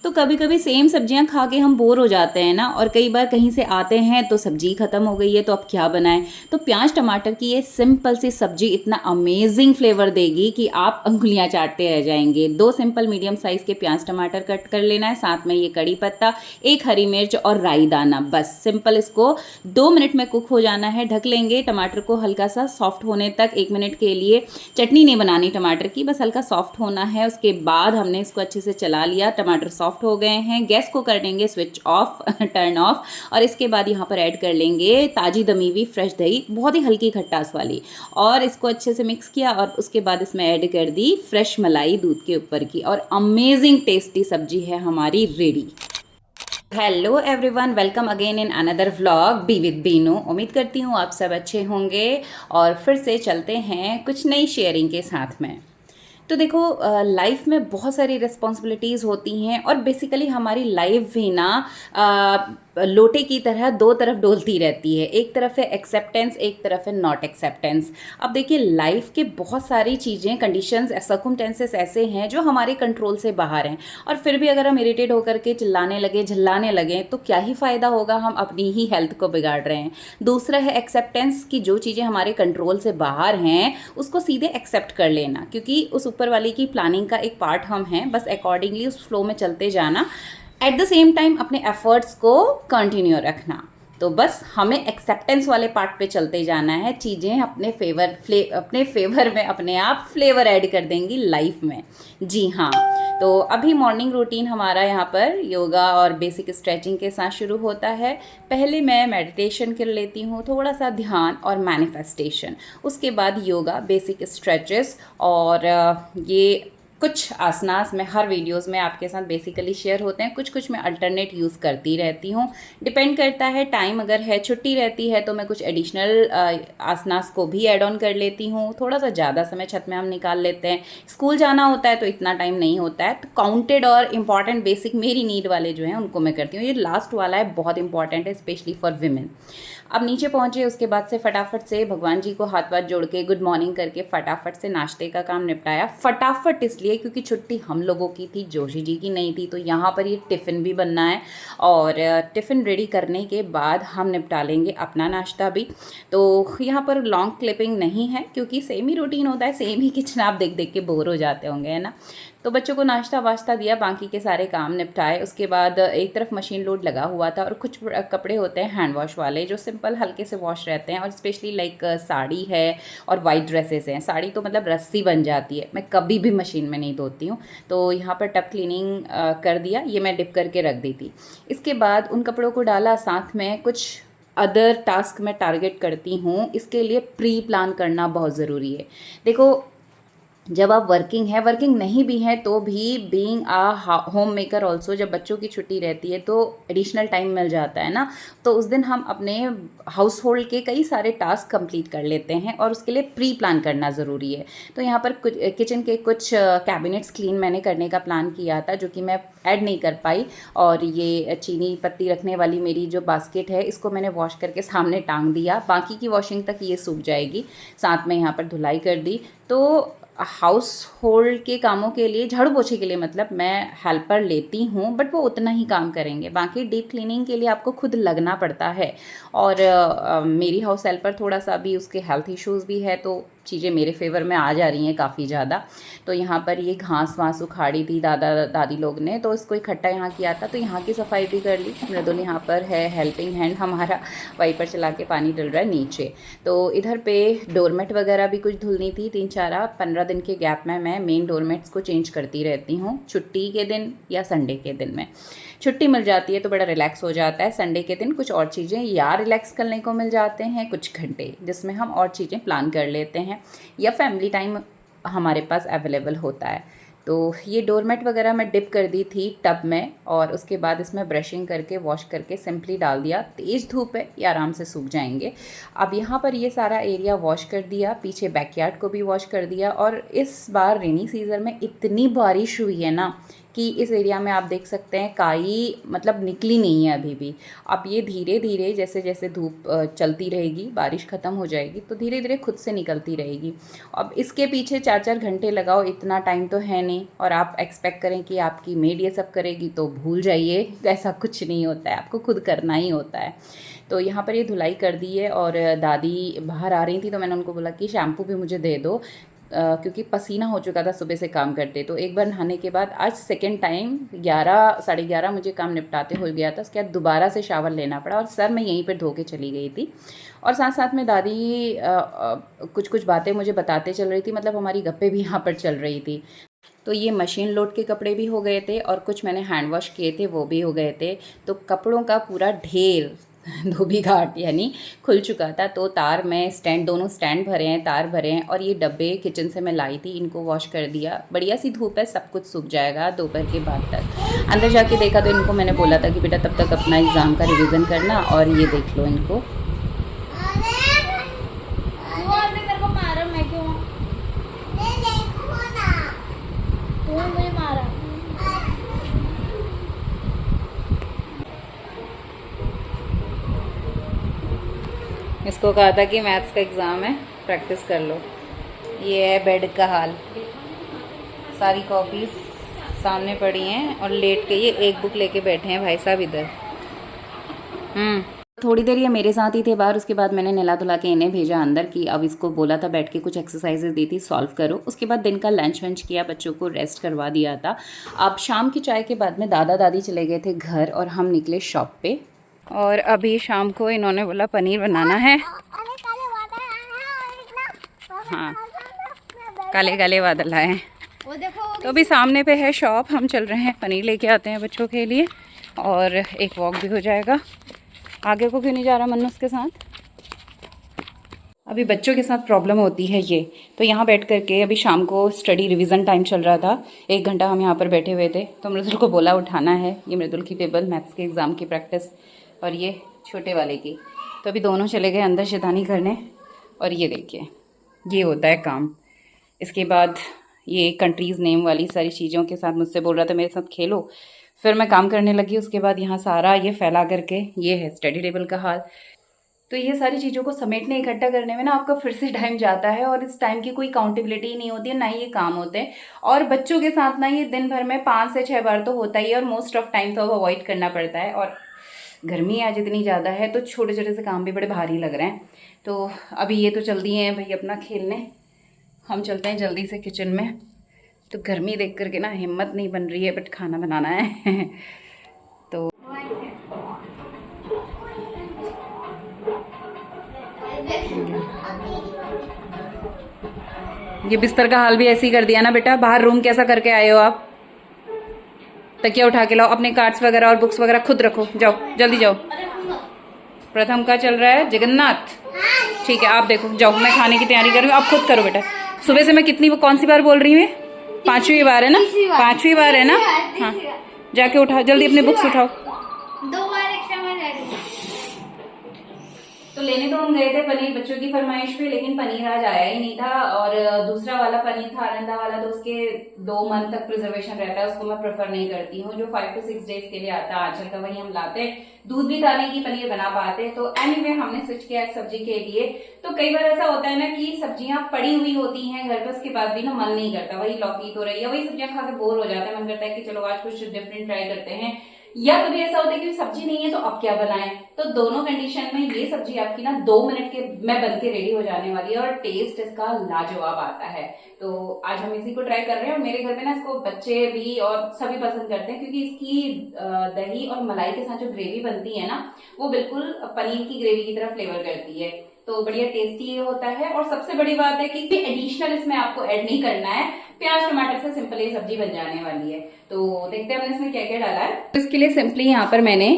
तो कभी कभी सेम सब्जियां खा के हम बोर हो जाते हैं ना, और कई बार कहीं से आते हैं तो सब्जी खत्म हो गई है तो अब क्या बनाएं। तो प्याज टमाटर की ये सिंपल सी सब्जी इतना अमेजिंग फ्लेवर देगी कि आप अंगुलियां चाटते रह जाएंगे। 2 सिंपल मीडियम साइज के प्याज टमाटर कट कर लेना है, साथ में ये कड़ी पत्ता, 1 हरी मिर्च और राई दाना। बस सिंपल इसको 2 मिनट में कुक हो जाना है। ढक लेंगे टमाटर को हल्का सा सॉफ्ट होने तक, 1 मिनट के लिए। चटनी नहीं बनानी टमाटर की, बस हल्का सॉफ्ट होना है। उसके बाद हमने इसको अच्छे से चला लिया, टमाटर सॉफ्ट हो गए हैं। गैस को कर देंगे स्विच ऑफ टर्न ऑफ, और इसके बाद यहाँ पर ऐड कर लेंगे ताजी दमी हुई फ्रेश दही, बहुत ही हल्की खट्टास वाली, और इसको अच्छे से मिक्स किया। और उसके बाद इसमें ऐड कर दी फ्रेश मलाई दूध के ऊपर की, और अमेजिंग टेस्टी सब्जी है हमारी ready. Hello everyone, welcome again in another vlog be with Binu. उम्मीद करती हूँ आप सब अच्छे होंगे, और फिर से चलते हैं कुछ नई शेयरिंग के साथ में। तो देखो, लाइफ में बहुत सारी रिस्पॉन्सिबिलिटीज़ होती हैं, और बेसिकली हमारी लाइफ भी ना लोटे की तरह 2 तरफ डोलती रहती है। एक तरफ है एक्सेप्टेंस, एक तरफ है नॉट एक्सेप्टेंस। अब देखिए, लाइफ के बहुत सारी चीज़ें, कंडीशंस, सर्कमस्टेंसेस ऐसे हैं जो हमारे कंट्रोल से बाहर हैं, और फिर भी अगर हम इरिटेट होकर के चिल्लाने लगे, झल्लाने लगे, तो क्या ही फ़ायदा होगा, हम अपनी ही हेल्थ को बिगाड़ रहे हैं। दूसरा है एक्सेप्टेंस, की जो चीज़ें हमारे कंट्रोल से बाहर हैं उसको सीधे एक्सेप्ट कर लेना, क्योंकि उस ऊपर वाली की प्लानिंग का एक पार्ट हम हैं, बस अकॉर्डिंगली उस फ्लो में चलते जाना। एट द सेम टाइम अपने एफर्ट्स को कंटिन्यू रखना। तो बस हमें एक्सेप्टेंस वाले पार्ट पे चलते जाना है। चीज़ें अपने फेवर में अपने आप फ्लेवर ऐड कर देंगी लाइफ में। जी हाँ, तो अभी मॉर्निंग रूटीन हमारा यहाँ पर योगा और बेसिक स्ट्रेचिंग के साथ शुरू होता है। पहले मैं मेडिटेशन कर लेती हूँ, थोड़ा सा ध्यान और मैनिफेस्टेशन। उसके बाद योगा, बेसिक स्ट्रेचेस, और ये कुछ आसनास में हर वीडियोस में आपके साथ बेसिकली शेयर होते हैं। कुछ मैं अल्टरनेट यूज़ करती रहती हूँ, डिपेंड करता है टाइम। अगर है छुट्टी रहती है तो मैं कुछ एडिशनल आसनास को भी ऐड ऑन कर लेती हूँ। थोड़ा सा ज़्यादा समय छत में हम निकाल लेते हैं। स्कूल जाना होता है तो इतना टाइम नहीं होता है, तो काउंटेड और इम्पॉर्टेंट बेसिक मेरी नीड वाले जो हैं उनको मैं करती हूँ। ये लास्ट वाला है, बहुत इंपॉर्टेंट है, स्पेशली फॉर विमेन। अब नीचे पहुँचे, उसके बाद से फटाफट से भगवान जी को हाथ वाथ जोड़ के गुड मॉर्निंग करके फटाफट से नाश्ते का काम निपटाया। फटाफट इसलिए क्योंकि छुट्टी हम लोगों की थी, जोशी जी की नहीं थी। तो यहाँ पर ये टिफ़िन भी बनना है, और टिफ़िन रेडी करने के बाद हम निपटा लेंगे अपना नाश्ता भी। तो यहाँ पर लॉन्ग क्लिपिंग नहीं है, क्योंकि सेम ही रूटीन होता है, सेम ही किचन, आप देख देख के बोर हो जाते होंगे, है ना। तो बच्चों को नाश्ता वाश्ता दिया, बाकी के सारे काम निपटाए। उसके बाद एक तरफ मशीन लोड लगा हुआ था, और कुछ कपड़े होते हैं हैंड वॉश वाले जो सिंपल हल्के से वॉश रहते हैं, और स्पेशली लाइक साड़ी है और वाइट ड्रेसेस हैं। साड़ी तो मतलब रस्सी बन जाती है, मैं कभी भी मशीन में नहीं धोती हूँ। तो यहाँ पर टब क्लीनिंग कर दिया, ये मैं डिप करके रख दी थी। इसके बाद उन कपड़ों को डाला, साथ में कुछ अदर टास्क मैं टारगेट करती हूँ। इसके लिए प्री प्लान करना बहुत ज़रूरी है। देखो, जब आप वर्किंग नहीं भी हैं तो भी बीइंग आ होम मेकर ऑल्सो, जब बच्चों की छुट्टी रहती है तो एडिशनल टाइम मिल जाता है ना, तो उस दिन हम अपने हाउस होल्ड के कई सारे टास्क कंप्लीट कर लेते हैं, और उसके लिए प्री प्लान करना ज़रूरी है। तो यहाँ पर कुछ किचन के कुछ कैबिनेट्स क्लीन मैंने करने का प्लान किया था, जो कि मैं ऐड नहीं कर पाई। और ये चीनी पत्ती रखने वाली मेरी जो बास्केट है, इसको मैंने वॉश करके सामने टांग दिया, बाकी की वॉशिंग तक ये सूख जाएगी। साथ में यहाँ पर धुलाई कर दी। तो हाउस होल्ड के कामों के लिए, झाड़ू पोछे के लिए मतलब, मैं हेल्पर लेती हूँ, बट वो उतना ही काम करेंगे। बाकी डीप क्लीनिंग के लिए आपको खुद लगना पड़ता है। और मेरी हाउस हेल्पर थोड़ा सा अभी उसके हेल्थ इश्यूज़ भी है, तो चीज़ें मेरे फेवर में आ जा रही हैं काफ़ी ज़्यादा। तो यहाँ पर ये घास वास उखाड़ी थी दादा दादी लोग ने, तो इसको इकट्ठा यहाँ किया था, तो यहाँ की सफाई भी कर ली। मृदुल यहाँ पर है हेल्पिंग हैंड हमारा, वाइपर चला के पानी डल रहा है नीचे। तो इधर पे डोरमेट वगैरह भी कुछ धुलनी थी। 3-4-15 दिन के गैप में मैं मेन डोरमेट्स को चेंज करती रहती हूँ, छुट्टी के दिन या संडे के दिन में। छुट्टी मिल जाती है तो बड़ा रिलैक्स हो जाता है। संडे के दिन कुछ और चीज़ें या रिलैक्स करने को मिल जाते हैं, कुछ घंटे जिसमें हम और चीज़ें प्लान कर लेते हैं, या फैमिली टाइम हमारे पास अवेलेबल होता है। तो ये डोरमेट वगैरह मैं डिप कर दी थी टब में, और उसके बाद इसमें ब्रशिंग करके वॉश करके सिंपली डाल दिया। तेज़ धूप है, ये आराम से सूख जाएंगे। अब यहाँ पर ये सारा एरिया वॉश कर दिया, पीछे बैकयार्ड को भी वॉश कर दिया। और इस बार रेनी सीज़न में इतनी बारिश हुई है ना कि इस एरिया में आप देख सकते हैं काई मतलब निकली नहीं है अभी भी। अब ये धीरे धीरे जैसे जैसे धूप चलती रहेगी, बारिश ख़त्म हो जाएगी तो धीरे धीरे खुद से निकलती रहेगी। अब इसके पीछे 4-4 घंटे लगाओ, इतना टाइम तो है नहीं, और आप एक्सपेक्ट करें कि आपकी मेड ये सब करेगी तो भूल जाइए, ऐसा कुछ नहीं होता है, आपको खुद करना ही होता है। तो यहाँ पर ये धुलाई कर दी है और दादी बाहर आ रही थी तो मैंने उनको बोला कि शैम्पू भी मुझे दे दो, क्योंकि पसीना हो चुका था सुबह से काम करते। तो एक बार नहाने के बाद आज सेकंड टाइम 11 साढ़े 11 मुझे काम निपटाते हो गया था, उसके बाद दोबारा से शावर लेना पड़ा और सर मैं यहीं पर धो के चली गई थी। और साथ साथ में दादी कुछ कुछ बातें मुझे बताते चल रही थी, मतलब हमारी गप्पे भी यहाँ पर चल रही थी। तो ये मशीन लोड के कपड़े भी हो गए थे और कुछ मैंने हैंड वॉश किए थे वो भी हो गए थे। तो कपड़ों का पूरा ढेर धोबी घाट यानी खुल चुका था। तो तार में स्टैंड, दोनों स्टैंड भरे हैं, तार भरे हैं, और ये डब्बे किचन से मैं लाई थी, इनको वॉश कर दिया। बढ़िया सी धूप है, सब कुछ सूख जाएगा दोपहर के बाद तक। अंदर जाके देखा तो इनको मैंने बोला था कि बेटा तब तक अपना एग्ज़ाम का रिवीजन करना, और ये देख लो इनको। इसको कहा था कि मैथ्स का एग्ज़ाम है, प्रैक्टिस कर लो। ये है बेड का हाल, सारी कॉपीज सामने पड़ी हैं और लेट के ये एक बुक लेके बैठे हैं भाई साहब इधर। थोड़ी देर ये मेरे साथ ही थे बाहर, उसके बाद मैंने नहला धुला के इन्हें भेजा अंदर कि अब इसको बोला था बैठ के कुछ एक्सरसाइजेज दी थी, सॉल्व करो। उसके बाद दिन का लंच वंच किया, बच्चों को रेस्ट करवा दिया था। अब शाम की चाय के बाद में दादा दादी चले गए थे घर और हम निकले शॉप पे। और अभी शाम को इन्होंने बोला पनीर बनाना है। हाँ, काले काले बादल आए हैं। तो अभी सामने पे है शॉप, हम चल रहे हैं, पनीर लेके आते हैं बच्चों के लिए और एक वॉक भी हो जाएगा। आगे को क्यों नहीं जा रहा मन्नू उसके साथ? अभी बच्चों के साथ प्रॉब्लम होती है ये। तो यहाँ बैठ करके अभी शाम को स्टडी रिवीजन टाइम चल रहा था, 1 घंटा हम यहाँ पर बैठे हुए थे। तो मृदुल को बोला उठाना है, ये मृदुल की टेबल मैथ्स के एग्ज़ाम की प्रैक्टिस और ये छोटे वाले की। तो अभी दोनों चले गए अंदर शैतानी करने। और ये देखिए, ये होता है काम। इसके बाद ये कंट्रीज़ नेम वाली सारी चीज़ों के साथ मुझसे बोल रहा था मेरे साथ खेलो। फिर मैं काम करने लगी। उसके बाद यहाँ सारा ये फैला करके, ये है स्टडी टेबल का हाल। तो ये सारी चीज़ों को समेटने इकट्ठा करने में ना आपका फिर से टाइम जाता है और इस टाइम की कोई काउंटेबिलिटी नहीं होती है, ना ही ये काम होते हैं। और बच्चों के साथ ना ये दिन भर में 5 से 6 बार तो होता ही है और मोस्ट ऑफ टाइम तो अब अवॉइड करना पड़ता है। और गर्मी आज इतनी ज़्यादा है तो छोटे छोटे से काम भी बड़े भारी लग रहे हैं। तो अभी ये तो चल दिए हैं भाई अपना खेलने, हम चलते हैं जल्दी से किचन में। तो गर्मी देख करके ना हिम्मत नहीं बन रही है, बट खाना बनाना है। तो ये बिस्तर का हाल भी ऐसे ही कर दिया ना बेटा। बाहर रूम कैसा करके आए हो आप? तकिया उठा के लाओ, अपने कार्ड्स वगैरह और बुक्स वगैरह खुद रखो, जाओ जल्दी जाओ। प्रथम का चल रहा है जगन्नाथ, ठीक है आप देखो, जाओ मैं खाने की तैयारी कर रही हूँ, आप खुद करो बेटा। सुबह से मैं कौन सी बार बोल रही हूँ? 5वीं बार है ना? 5वीं बार है ना? हाँ, जाके उठाओ जल्दी, अपने बुक्स उठाओ। 2 बार एक्स्ट्रा में जा रही हूँ। तो लेने तो हम गए थे पनीर बच्चों की फरमाइश पे, लेकिन पनीर आज आया ही नहीं था। और दूसरा वाला पनीर था अरंदा वाला, तो उसके 2 मंथ तक प्रिजर्वेशन रहता है, उसको मैं प्रेफर नहीं करती हूँ। जो 5 से 6 डेज के लिए आता है आंचल का, वही हम लाते। दूध भी डालने की पनीर बना पाते। तो एनीवे हमने स्विच किया सब्जी के लिए। तो कई बार ऐसा होता है ना कि सब्जियां पड़ी हुई होती हैं घर पे, उसके बाद भी ना मन नहीं करता, वही लौकी तो रही है, वही सब्जियां खा के बोर हो जाते हैं, मन करता है कि चलो आज कुछ डिफरेंट ट्राई करते हैं। या कभी ऐसा होता है कि सब्जी नहीं है तो अब क्या बनाएं। तो दोनों कंडीशन में ये सब्जी आपकी ना 2 मिनट के में बन के रेडी हो जाने वाली है और टेस्ट इसका लाजवाब आता है। तो आज हम इसी को ट्राई कर रहे हैं और मेरे घर में ना इसको बच्चे भी और सभी पसंद करते हैं, क्योंकि इसकी दही और मलाई के साथ जो ग्रेवी बनती है ना, वो बिल्कुल पनीर की ग्रेवी की तरह फ्लेवर करती है। तो बढ़िया टेस्टी ये होता है। और सबसे बड़ी बात है कि एडिशनल इसमें आपको ऐड नहीं करना है, प्याज टमाटर से सिंपल ये सब्जी बन जाने वाली है। तो देखते हैं हमने इसमें क्या क्या डाला है। तो इसके लिए सिंपली यहाँ पर मैंने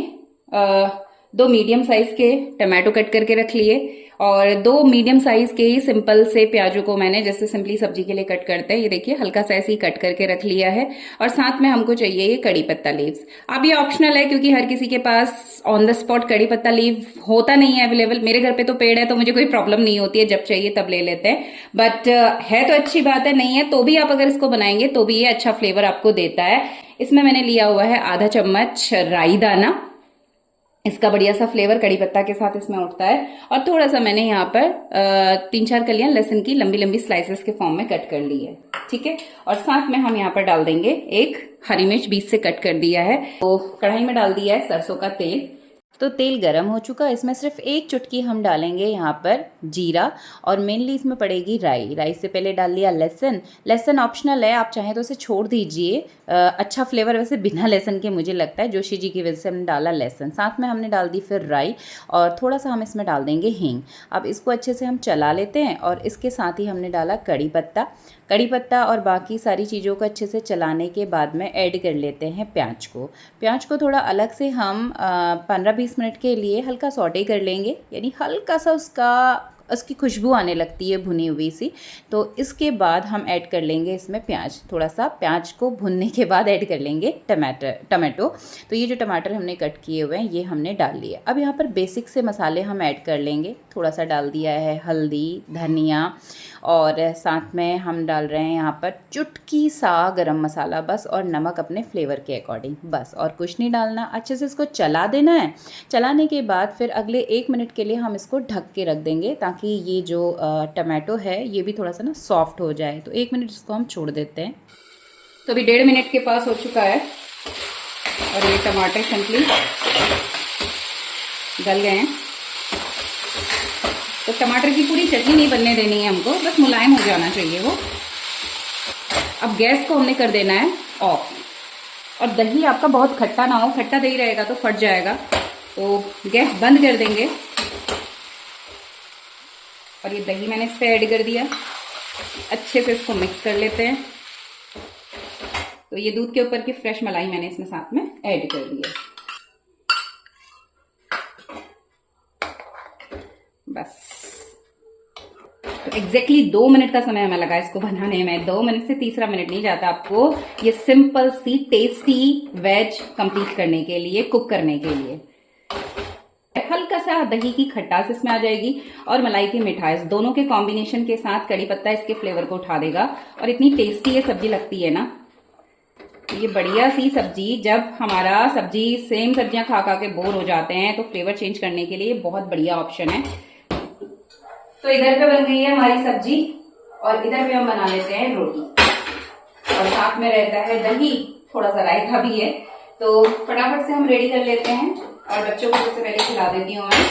2 मीडियम साइज के टमाटो कट करके रख लिए और 2 मीडियम साइज के ही सिंपल से प्याजों को मैंने जैसे सिंपली सब्जी के लिए कट करते हैं, ये देखिए हल्का सा ऐसे ही कट करके रख लिया है। और साथ में हमको चाहिए ये कड़ी पत्ता लीव्स। अब ये ऑप्शनल है, क्योंकि हर किसी के पास ऑन द स्पॉट कड़ी पत्ता लीव होता नहीं है अवेलेबल। मेरे घर पे तो पेड़ है तो मुझे कोई प्रॉब्लम नहीं होती है, जब चाहिए तब ले लेते हैं। बट है तो अच्छी बात है, नहीं है तो भी आप अगर इसको बनाएंगे तो भी ये अच्छा फ्लेवर आपको देता है। इसमें मैंने लिया हुआ है आधा चम्मच राई दाना, इसका बढ़िया सा फ्लेवर कड़ी पत्ता के साथ इसमें उठता है। और थोड़ा सा मैंने यहाँ पर 3-4 कलियां लहसुन की लंबी लंबी स्लाइसेस के फॉर्म में कट कर ली है, ठीक है। और साथ में हम यहाँ पर डाल देंगे एक हरी मिर्च बीच से कट कर दिया है। तो कढ़ाई में डाल दिया है सरसों का तेल। तो तेल गरम हो चुका है, इसमें सिर्फ एक चुटकी हम डालेंगे यहाँ पर जीरा, और मेनली इसमें पड़ेगी राई। राई से पहले डाल लिया लहसुन। लहसुन ऑप्शनल है, आप चाहें तो इसे छोड़ दीजिए। अच्छा फ्लेवर वैसे बिना लहसुन के मुझे लगता है, जोशी जी की वजह से हमने डाला लहसुन। साथ में हमने डाल दी फिर राई, और थोड़ा सा हम इसमें डाल देंगे हींग। अब इसको अच्छे से हम चला लेते हैं, और इसके साथ ही हमने डाला कड़ी पत्ता। कड़ी पत्ता और बाकी सारी चीज़ों को अच्छे से चलाने के बाद में ऐड कर लेते हैं प्याज को। प्याज को थोड़ा अलग से हम 15-20 मिनट के लिए हल्का सौटे कर लेंगे, यानी हल्का सा उसकी खुशबू आने लगती है भुनी हुई सी। तो इसके बाद हम ऐड कर लेंगे इसमें प्याज। थोड़ा सा प्याज को भुनने के बाद ऐड कर लेंगे टमाटो। तो ये जो टमाटर हमने कट किए हुए हैं ये हमने डाल लिए। अब यहाँ पर बेसिक से मसाले हम ऐड कर लेंगे। थोड़ा सा डाल दिया है हल्दी, धनिया, और साथ में हम डाल रहे हैं यहाँ पर चुटकी सा गरम मसाला बस, और नमक अपने फ्लेवर के अकॉर्डिंग बस, और कुछ नहीं डालना। अच्छे से इसको चला देना है। चलाने के बाद फिर अगले 1 मिनट के लिए हम इसको ढक के रख देंगे, ताकि ये जो टमाटो है ये भी थोड़ा सा ना सॉफ्ट हो जाए। तो 1 मिनट इसको हम छोड़ देते हैं। तो अभी 1.5 मिनट के पास हो चुका है, और ये टमाटर सिंपली गल गए हैं। तो टमाटर की पूरी चटनी नहीं बनने देनी है हमको, बस मुलायम हो जाना चाहिए वो। अब गैस को हमने कर देना है ऑफ। और दही आपका बहुत खट्टा ना हो, खट्टा दही रहेगा तो फट जाएगा। तो गैस बंद कर देंगे, और ये दही मैंने इस पर ऐड कर दिया। अच्छे से इसको मिक्स कर लेते हैं। तो ये दूध के ऊपर की फ्रेश मलाई मैंने इसमें साथ में ऐड कर दी है। बस तो एग्जैक्टली 2 मिनट का समय हमें लगा इसको बनाने में। 2 मिनट से तीसरा मिनट नहीं जाता आपको ये सिंपल सी टेस्टी वेज कंप्लीट करने के लिए, कुक करने के लिए। हल्का सा दही की खटास इसमें आ जाएगी, और मलाई की मिठास, दोनों के कॉम्बिनेशन के साथ कड़ी पत्ता इसके फ्लेवर को उठा देगा। और इतनी टेस्टी ये सब्जी लगती है ना, ये बढ़िया सी सब्जी। जब हमारा सब्जी सेम सब्जियां खा खा के बोर हो जाते हैं, तो फ्लेवर चेंज करने के लिए बहुत बढ़िया ऑप्शन है। तो इधर पे बन गई है हमारी सब्जी, और इधर पे हम बना लेते हैं रोटी, और साथ में रहता है दही, थोड़ा सा रायता भी है। तो फटाफट से हम रेडी कर लेते हैं, और बच्चों को सबसे पहले खिला देती हूँ मैं।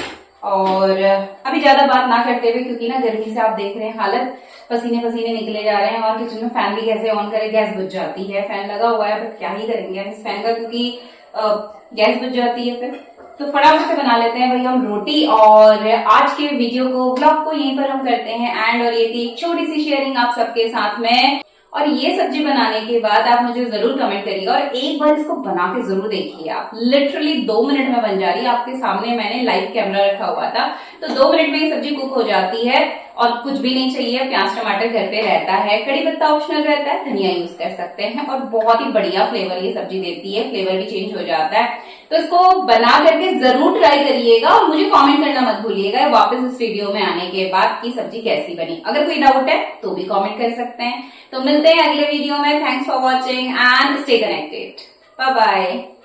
और अभी ज्यादा बात ना करते हुए, क्योंकि ना गर्मी से आप देख रहे हैं हालत, पसीने पसीने निकले जा रहे हैं, और किचन में फैन भी कैसे ऑन करें, गैस बुझ जाती है। फैन लगा हुआ है, बट क्या ही करेंगे इस फैन का, क्योंकि गैस बुझ जाती है फिर। तो फटाफट से बना लेते हैं भाई हम रोटी। और आज के वीडियो को, ब्लॉग को यहीं पर हम करते हैं एंड। और ये थी एक छोटी सी शेयरिंग आप सबके साथ में। और ये सब्जी बनाने के बाद आप मुझे जरूर कमेंट करिएगा, और एक बार इसको बना के जरूर देखिए आप। लिटरली 2 मिनट में बन जा रही है, आपके सामने मैंने लाइव कैमरा रखा हुआ था। तो 2 मिनट में ये सब्जी कुक हो जाती है, और कुछ भी नहीं चाहिए। प्याज टमाटर घर पे रहता है, कड़ी पत्ता ऑप्शनल रहता है, धनिया यूज कर सकते हैं, और बहुत ही बढ़िया फ्लेवर ये सब्जी देती है। फ्लेवर भी चेंज हो जाता है। तो इसको बना करके जरूर ट्राई करिएगा, और मुझे कमेंट करना मत भूलिएगा वापस इस वीडियो में आने के बाद की सब्जी कैसी बनी। अगर कोई डाउट है तो भी कमेंट कर सकते हैं। तो मिलते हैं अगले वीडियो में। Thanks for watching and stay connected. Bye bye.